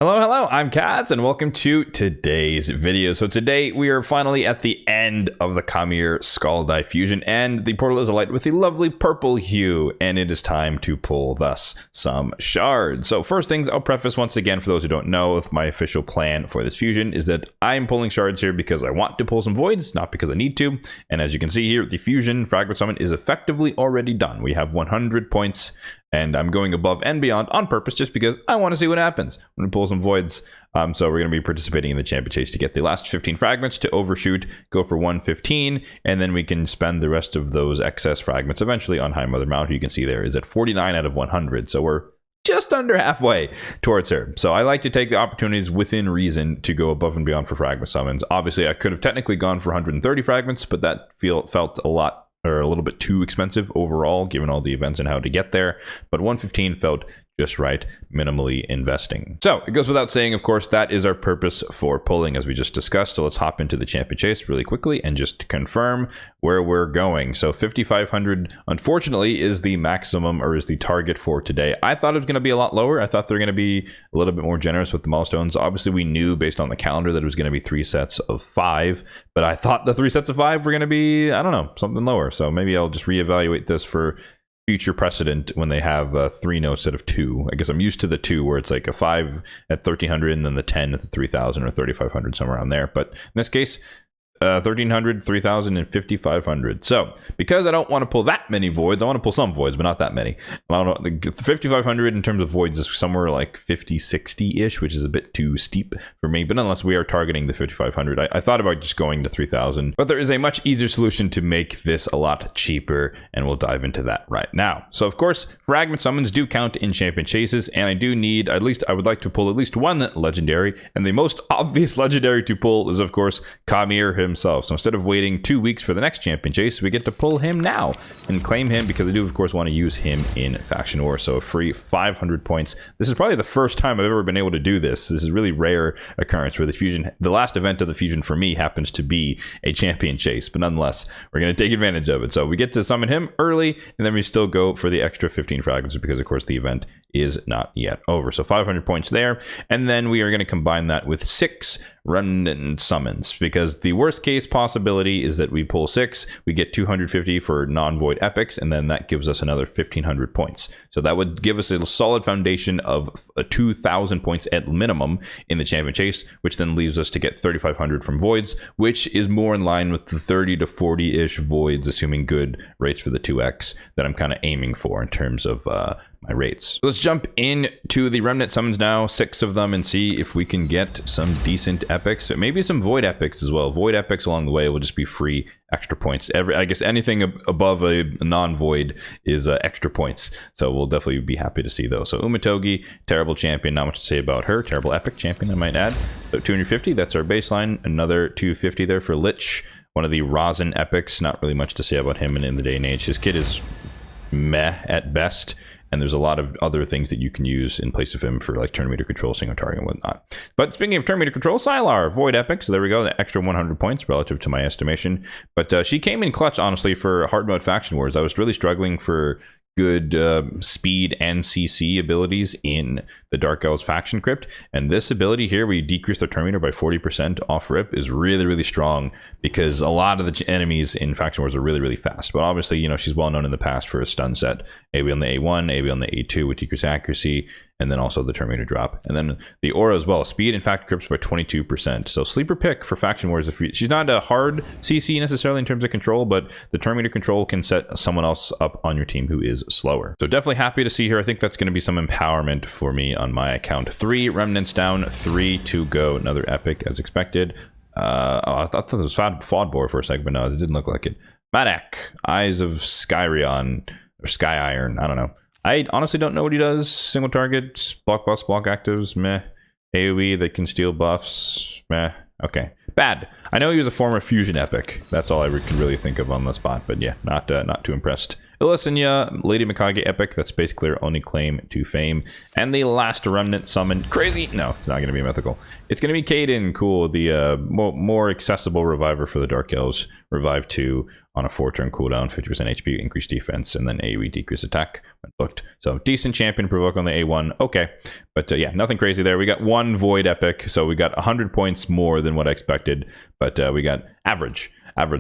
Hello, I'm Kads, and welcome to today's video. So today we are finally at the end of the Khamir Legendary Fusion, and the portal is alight with a lovely purple hue, and it is time to pull thus some shards. So first things, I'll preface once again for those who don't know, if my official plan for this fusion is that I'm pulling shards here because I want to pull some voids, not because I need to. And as you can see here, the fusion fragment summon is effectively already done. We have 100 points. And I'm going above and beyond on purpose just because I want to see what happens when we pull some voids. So we're going to be participating in the champion chase to get the last 15 fragments to overshoot, go for 115, and then we can spend the rest of those excess fragments eventually on High Mother Mount, who you can see there is at 49 out of 100. So we're just under halfway towards her. So I like to take the opportunities within reason to go above and beyond for fragment summons. Obviously, I could have technically gone for 130 fragments, but that felt a little bit too expensive overall, given all the events and how to get there. But 115 felt just right, minimally investing. So it goes without saying, of course, that is our purpose for pulling, as we just discussed. So let's hop into the champion chase really quickly and just confirm where we're going. So 5,500, unfortunately, is the maximum, or is the target for today. I thought it was going to be a lot lower. I thought they're going to be a little bit more generous with the milestones. Obviously, we knew based on the calendar that it was going to be 3 sets of 5, but I thought the 3 sets of 5 were going to be, I don't know, something lower. So maybe I'll just reevaluate this for future precedent when they have 3 notes instead of 2. I guess I'm used to the 2 where it's like a 5 at 1,300 and then the 10 at the 3,000 or 3,500, somewhere around there. But in this case, 1,300, 3,000, and 5,500. So because I don't want to pull that many voids, I want to pull some voids, but not that many. I don't know, the 5,500 in terms of voids is somewhere like 50, 60-ish, which is a bit too steep for me. But nonetheless, we are targeting the 5,500. I thought about just going to 3,000, but there is a much easier solution to make this a lot cheaper, and we'll dive into that right now. So of course, fragment summons do count in champion chases, and I do need, I would like to pull at least one legendary, and the most obvious legendary to pull is of course Khamir himself. So instead of waiting 2 weeks for the next champion chase, we get to pull him now and claim him, because I do of course want to use him in Faction War. So a free 500 points. This is probably the first time I've ever been able to do this. This is a really rare occurrence for the fusion. The last event of the fusion for me happens to be a champion chase, but nonetheless, we're going to take advantage of it. So we get to summon him early, and then we still go for the extra 15 fragments because of course the event is not yet over. So 500 points there, and then we are going to combine that with 6 remnant summons, because the worst case possibility is that we pull 6, we get 250 for non-void epics, and then that gives us another 1,500 points. So that would give us a solid foundation of 2,000 points at minimum in the champion chase, which then leaves us to get 3,500 from voids, which is more in line with the 30 to 40-ish voids, assuming good rates for the 2x that I'm kind of aiming for in terms of my rates. Let's jump into the remnant summons now, 6 of them, and see if we can get some decent epics, maybe some void epics as well. Void epics along the way will just be free extra points. I guess anything above a non-void is extra points, so we'll definitely be happy to see those. So Umatogi, terrible champion, not much to say about her. Terrible epic champion, I might add. So 250, that's our baseline. Another 250 there for Lich, one of the rosin epics. Not really much to say about him in the day and age. His kit is meh at best, and there's a lot of other things that you can use in place of him for like turn meter control, single target, and whatnot. But speaking of turn meter control, Sylar, void epic. So there we go, the extra 100 points relative to my estimation. But she came in clutch, honestly, for hard mode faction wars. I was really struggling for good speed and CC abilities in the Dark Elves faction crypt, and this ability here where you decrease their turn meter by 40% off rip is really strong, because a lot of the enemies in faction wars are really fast. But obviously, you know, she's well known in the past for a stun set, AoE on the A1, AoE on the A2 with decreased accuracy, and then also the turn meter drop, and then the aura as well. Speed in fact crypts by 22%. So sleeper pick for faction wars. If she's not a hard CC necessarily in terms of control, but the turn meter control can set someone else up on your team who is slower. So definitely happy to see her. I think that's going to be some empowerment for me on my account. 3 remnants down, 3 to go. Another epic as expected. I thought this was Fodbor for a second, but no, it didn't look like it. Madak, Eyes of Skyrion, or Sky Iron, I don't know. I honestly don't know what he does. Single target, block buffs, block actives, meh. AoE that can steal buffs, meh. Okay, bad. I know he was a former fusion epic. That's all I can really think of on the spot, but yeah, not too impressed Illusinia, Lady Mikage epic. That's basically our only claim to fame. And the last remnant summoned. Crazy. No, it's not going to be mythical. It's going to be Kaden. Cool. The more accessible reviver for the Dark Elves. Revive 2 on a 4-turn cooldown, 50% HP, increased defense, and then AoE decrease attack when booked. So decent champion provoke on the A1. Okay. But yeah, nothing crazy there. We got 1 Void epic. So we got 100 points more than what I expected. But we got average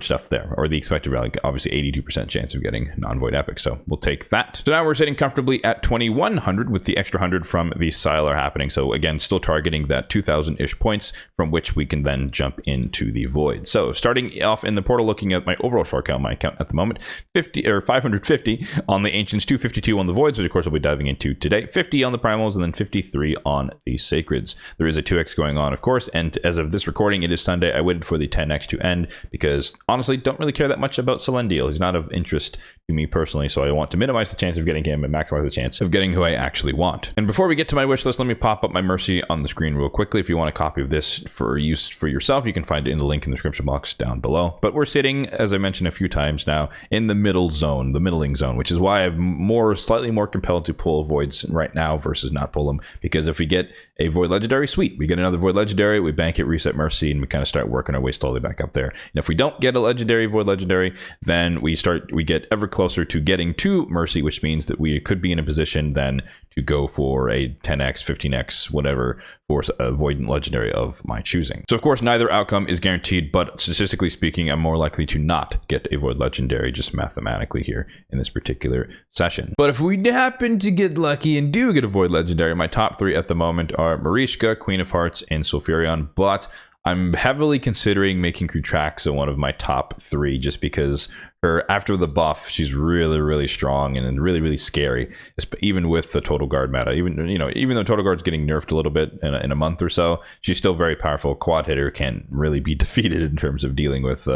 stuff there, or the expected value. Obviously 82% chance of getting non-void epic, so we'll take that. So now we're sitting comfortably at 2100 with the extra 100 from the Siler happening. So again, still targeting that 2000-ish points from which we can then jump into the void. So starting off in the portal, looking at my overall shard count, my account at the moment, 550 on the ancients, 252 on the voids, which of course we'll be diving into today, 50 on the primals, and then 53 on the sacreds. There is a 2x going on, of course, and as of this recording, it is Sunday. I waited for the 10x to end because honestly don't really care that much about Celendial. He's not of interest to me personally, so I want to minimize the chance of getting him and maximize the chance of getting who I actually want. And before we get to my wish list, let me pop up my Mercy on the screen real quickly. If you want a copy of this for use for yourself, you can find it in the link in the description box down below. But we're sitting, as I mentioned a few times now, in the middle zone, the middling zone, which is why I'm slightly more compelled to pull voids right now versus not pull them, because if we get a void legendary, sweet, we get another void legendary, we bank it, reset Mercy, and we kind of start working our way slowly back up there. And if we don't get a legendary, void legendary, then we get ever closer to getting to Mercy, which means that we could be in a position then to go for a 10x, 15x, whatever, for a void legendary of my choosing. So of course, neither outcome is guaranteed, but statistically speaking, I'm more likely to not get a void legendary just mathematically here in this particular session. But if we happen to get lucky and do get a void legendary, my top 3 at the moment are Marishka, Queen of Hearts, and Sulfurion, but I'm heavily considering making Krutraxa one of my top 3 just because her, after the buff, she's really strong and really, really scary, even with the Total Guard meta. Even though Total Guard's getting nerfed a little bit in a month or so, she's still very powerful. Quad hitter can't really be defeated in terms of dealing with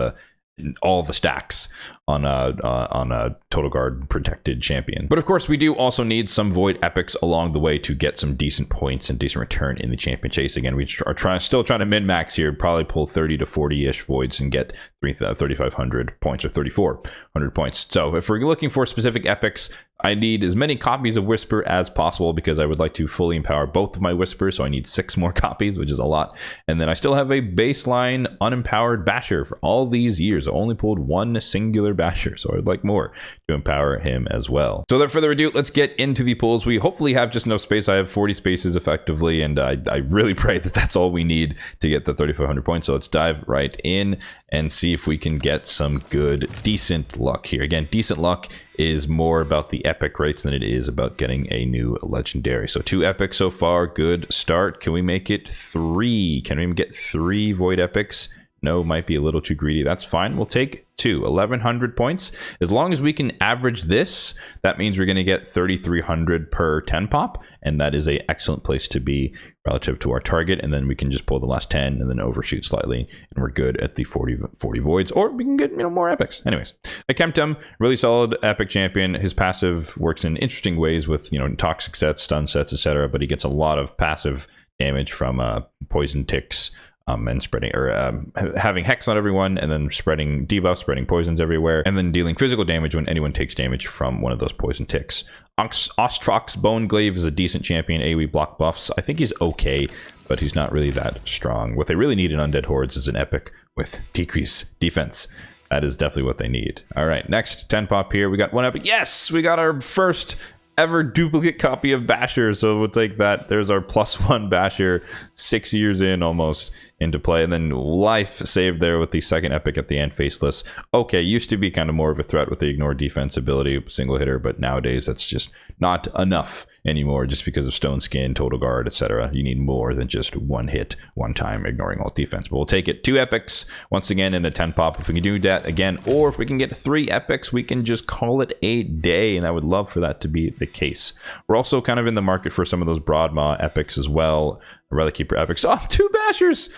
all the stacks on a Total Guard protected champion. But of course, we do also need some void epics along the way to get some decent points and decent return in the champion chase. Again, we are still trying to min max here, probably pull 30 to 40-ish voids and get 3,500 points or 3,400 points. So if we're looking for specific epics, I need as many copies of Whisper as possible because I would like to fully empower both of my Whispers, so I need 6 more copies, which is a lot. And then I still have a baseline unempowered Basher for all these years. I only pulled 1 singular Basher, so I'd like more to empower him as well. So without further ado, let's get into the pulls. We hopefully have just enough space. I have 40 spaces effectively, and I really pray that that's all we need to get the 3,500 points. So let's dive right in and see if we can get some good, decent luck here. Again, decent luck is more about the epic rates than it is about getting a new legendary. So 2 epics so far, good start. Can we make it 3? Can we get 3 void epics? No, might be a little too greedy. That's fine. We'll take 2, 1,100 points. As long as we can average this, that means we're going to get 3,300 per 10 pop, and that is a excellent place to be relative to our target. And then we can just pull the last 10 and then overshoot slightly, and we're good at the 40 voids, or we can get more epics. Anyways, Akemtum, really solid epic champion. His passive works in interesting ways with toxic sets, stun sets, etc. But he gets a lot of passive damage from poison ticks. And spreading having hex on everyone, and then spreading debuffs, spreading poisons everywhere, and then dealing physical damage when anyone takes damage from one of those poison ticks. Ostrox Boneglaive is a decent champion, AoE block buffs. I think he's okay, but he's not really that strong. What they really need in Undead Hordes is an epic with decrease defense. That is definitely what they need. All right, next 10 pop here. We got 1 epic. Yes, we got our first ever duplicate copy of Basher, so we'll take that. There's our +1 Basher, 6 years in almost into play, and then life saved there with the second epic at the end, Faceless. Okay, used to be kind of more of a threat with the ignore defense ability, single hitter, but nowadays that's just not enough anymore just because of Stone Skin, Total Guard, etc. You need more than just 1 hit, 1 time, ignoring all defense. But we'll take it. 2 epics, once again, in a 10 pop if we can do that again, or if we can get 3 epics, we can just call it a day, and I would love for that to be the case. We're also kind of in the market for some of those Broadmaw epics as well. Relic Keeper epics. Oh, 2 Bashers.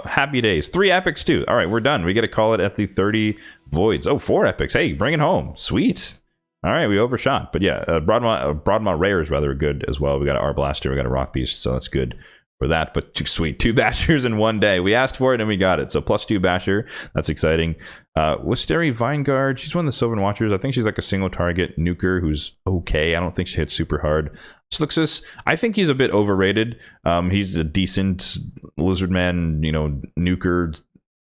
Happy days. 3 epics too. All right, we're done. We got to call it at the 30 voids. Oh, 4 epics. Hey, bring it home. Sweet. All right, we overshot. But yeah, Broadmaw Rare is rather good as well. We got an R Blaster. We got a Rock Beast. So that's good for that. But sweet, 2 Bashers in one day. We asked for it and we got it. So +2 Basher. That's exciting. Wisteri Vinegard. She's one of the Sylvan Watchers. I think she's like a single target nuker who's okay. I don't think she hits super hard. Sluxus, I think he's a bit overrated. He's a decent Lizardman, nuker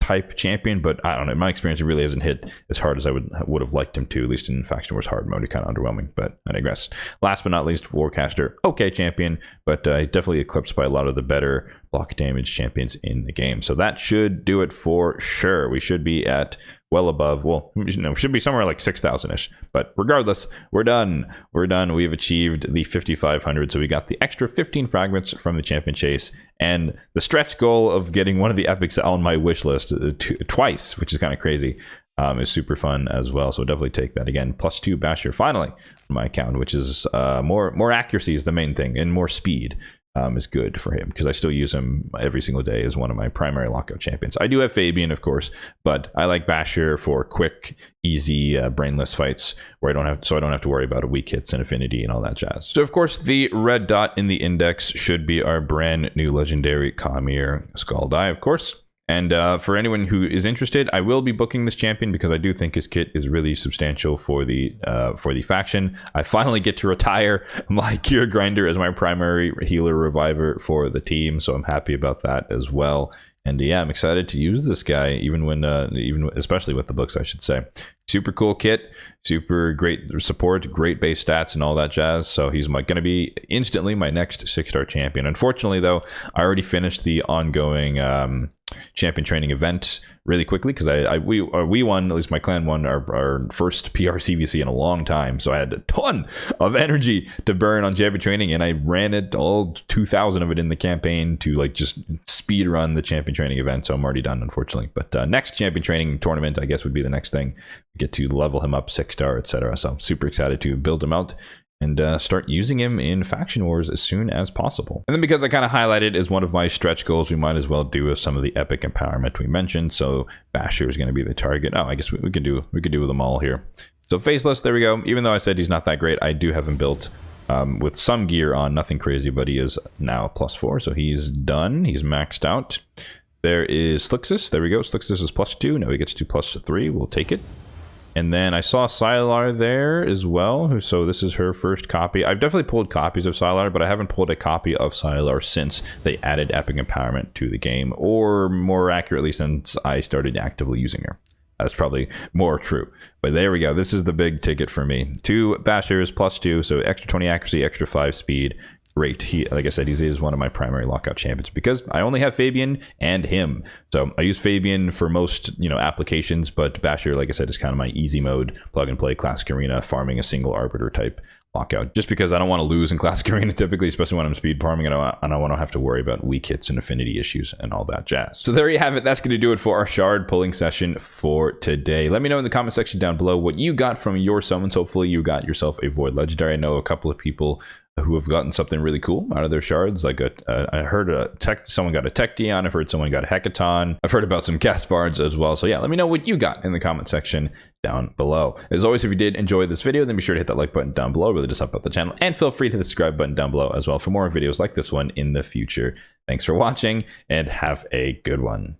type champion, but I don't know. In my experience, he really hasn't hit as hard as I would have liked him to, at least in Faction Wars hard mode. He kind of underwhelming, but I digress. Last but not least, Warcaster, okay champion, but he's definitely eclipsed by a lot of the better block damage champions in the game. So that should do it for sure. We should be at well above, well, we should be somewhere like 6,000-ish. But regardless, we're done. We're done. We've achieved the 5,500. So we got the extra 15 fragments from the champion chase and the stretch goal of getting one of the epics on my wish list twice, which is kind of crazy. Is super fun as well. So definitely take that again. +2 Basher finally on my account, which is more accuracy is the main thing, and more speed. Is good for him because I still use him every single day as one of my primary lockout champions. I do have Fabian, of course, but I like Basher for quick, easy, brainless fights where I don't have to worry about weak hits and affinity and all that jazz. So of course, the red dot in the index should be our brand new legendary Khamir Skull Die, of course. And for anyone who is interested, I will be booking this champion because I do think his kit is really substantial for the faction. I finally get to retire my Cure Grinder as my primary healer reviver for the team, so I'm happy about that as well. And yeah, I'm excited to use this guy, even especially with the books, I should say. Super cool kit, super great support, great base stats, and all that jazz. So he's going to be instantly my next 6-star champion. Unfortunately, though, I already finished the ongoing champion training event really quickly because we won, at least my clan won our first PR CVC in a long time, so I had a ton of energy to burn on champion training, and I ran it all 2,000 of it in the campaign to like just speed run the champion training event. So I'm already done, unfortunately. But next champion training tournament, I guess, would be the next thing. Get to level him up 6-star, etc. So I'm super excited to build him out and start using him in Faction Wars as soon as possible. And then because I kind of highlighted as one of my stretch goals, we might as well do with some of the epic empowerment we mentioned. So Basher is going to be the target. Oh, I guess we could do them all here. So Faceless, there we go. Even though I said he's not that great, I do have him built with some gear on, nothing crazy, but he is now +4, so he's done. He's maxed out. There is Sluxus. There we go. Sluxus is +2. Now he gets to +3. We'll take it. And then I saw Sylar there as well. So this is her first copy. I've definitely pulled copies of Sylar, but I haven't pulled a copy of Sylar since they added Epic Empowerment to the game, or more accurately, since I started actively using her. That's probably more true. But there we go. This is the big ticket for me. 2 Bashers +2, so extra 20 accuracy, extra 5 speed. Great. Like I said, he is one of my primary lockout champions because I only have Fabian and him. So I use Fabian for most, applications, but Basher, like I said, is kind of my easy mode, plug and play classic arena, farming a single arbiter type lockout. Just because I don't want to lose in classic arena typically, especially when I'm speed farming, and I don't want to have to worry about weak hits and affinity issues and all that jazz. So there you have it. That's going to do it for our shard pulling session for today. Let me know in the comment section down below what you got from your summons. Hopefully you got yourself a Void Legendary. I know a couple of people who have gotten something really cool out of their shards. Like I heard someone got a Tech Dion. I've heard someone got a Hecaton. I've heard about some Gaspards as well. So yeah, let me know what you got in the comment section down below. As always, if you did enjoy this video, then be sure to hit that like button down below. Really just help out the channel. And feel free to hit the subscribe button down below as well for more videos like this one in the future. Thanks for watching and have a good one.